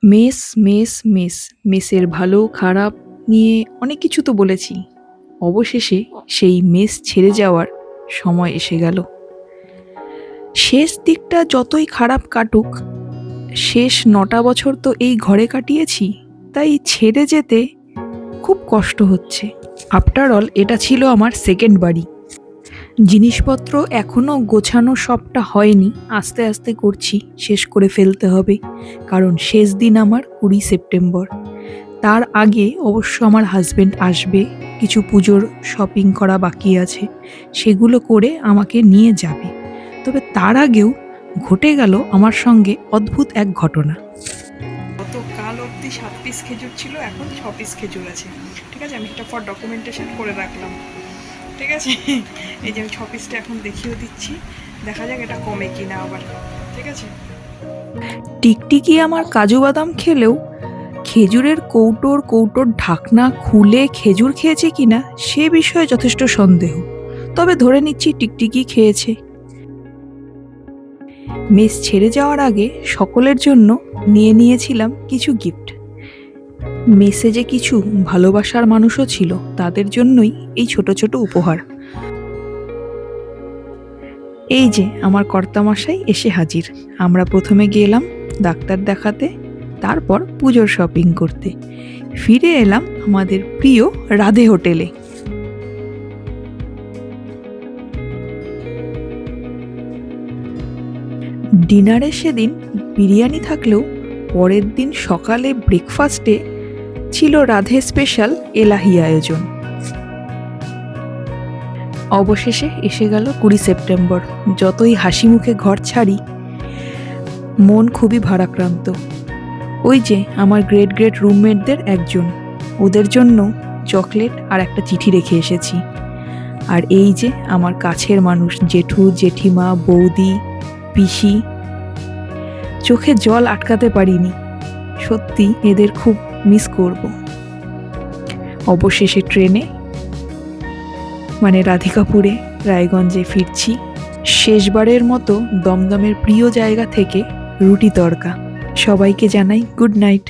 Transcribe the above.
Mace, mace, mace. মেসের ভালো খারাপ নিয়ে অনেক কিছু তো বলেছি। অবশেষে সেই মেস ছেড়ে যাওয়ার সময় এসে গেল। শেষ দিকটা যতই খারাপ কাটুক, শেষ ৯টা বছর তো এই ঘরে কাটিয়েছি, তাই ছেড়ে যেতে খুব কষ্ট হচ্ছে। আফটার অল এটা ছিল আমার সেকেন্ড বাড়ি। জিনিসপত্র এখনও গোছানো সবটা হয়নি, আস্তে আস্তে করছি, শেষ করে ফেলতে হবে। কারণ শেষ দিন আমার ২০ সেপ্টেম্বর। তার আগে অবশ্য আমার হাজবেন্ড আসবে, কিছু পুজোর শপিং করা বাকি আছে, সেগুলো করে আমাকে নিয়ে যাবে। তবে তার আগেও ঘটে গেল আমার সঙ্গে অদ্ভুত এক ঘটনা। গতকাল অবধি ৭ পিস খেজুর ছিল, এখন ৬ পিস খেজুর আছে। ঠিক আছে, আমি এটা ফর ডকুমেন্টেশন করে রাখলাম। ঠিক আছে, এই যে আমি ৬ পিসটা এখন দেখিয়েও দিচ্ছি, দেখা যাক এটা কমে কিনা আবার। ঠিক আছে, টিকটিকি আমার কাজু বাদাম খেলেও খেজুরের কৌটোর কৌটোর ঢাকনা খুলে খেজুর খেয়েছে কিনা সে বিষয়ে যথেষ্ট সন্দেহ, তবে ধরে নিচ্ছি টিকটিকি খেয়েছে। মেস ছেড়ে যাওয়ার আগে সকলের জন্য নিয়ে নিয়েছিলাম কিছু গিফট। মেসে যে কিছু ভালোবাসার মানুষও ছিল, তাদের জন্যই এই ছোট ছোট উপহার। এই যে আমার কর্তামশাই এসে হাজির। আমরা প্রথমে গেলাম ডাক্তার দেখাতে, তারপর পুজোর শপিং করতে। ফিরে এলাম আমাদের প্রিয় রাধে হোটেলে। ডিনারে সেদিন বিরিয়ানি থাকলেও পরের দিন সকালে ব্রেকফাস্টে ছিল রাধে স্পেশাল এলাহি আয়োজন। অবশেষে এসে গেল ২০ সেপ্টেম্বর। যতই হাসি মুখে ঘর ছাড়ি, মন খুবই ভারাক্রান্ত। ওই যে আমার গ্রেট গ্রেট রুমমেটদের একজন, ওদের জন্য চকলেট আর একটা চিঠি রেখে এসেছি। আর এই যে আমার কাছের মানুষ, জেঠু, জেঠিমা, বৌদি, পিসি, চোখে জল আটকাতে পারিনি। সত্যি এদের খুব মিস করব। অবশেষে ট্রেনে রাধিকাপুরে রায়গঞ্জে ফিরছি। শেষবারের মতো দমদমের প্রিয় জায়গা থেকে রুটি তড়কা। সবাইকে জানাই গুড নাইট।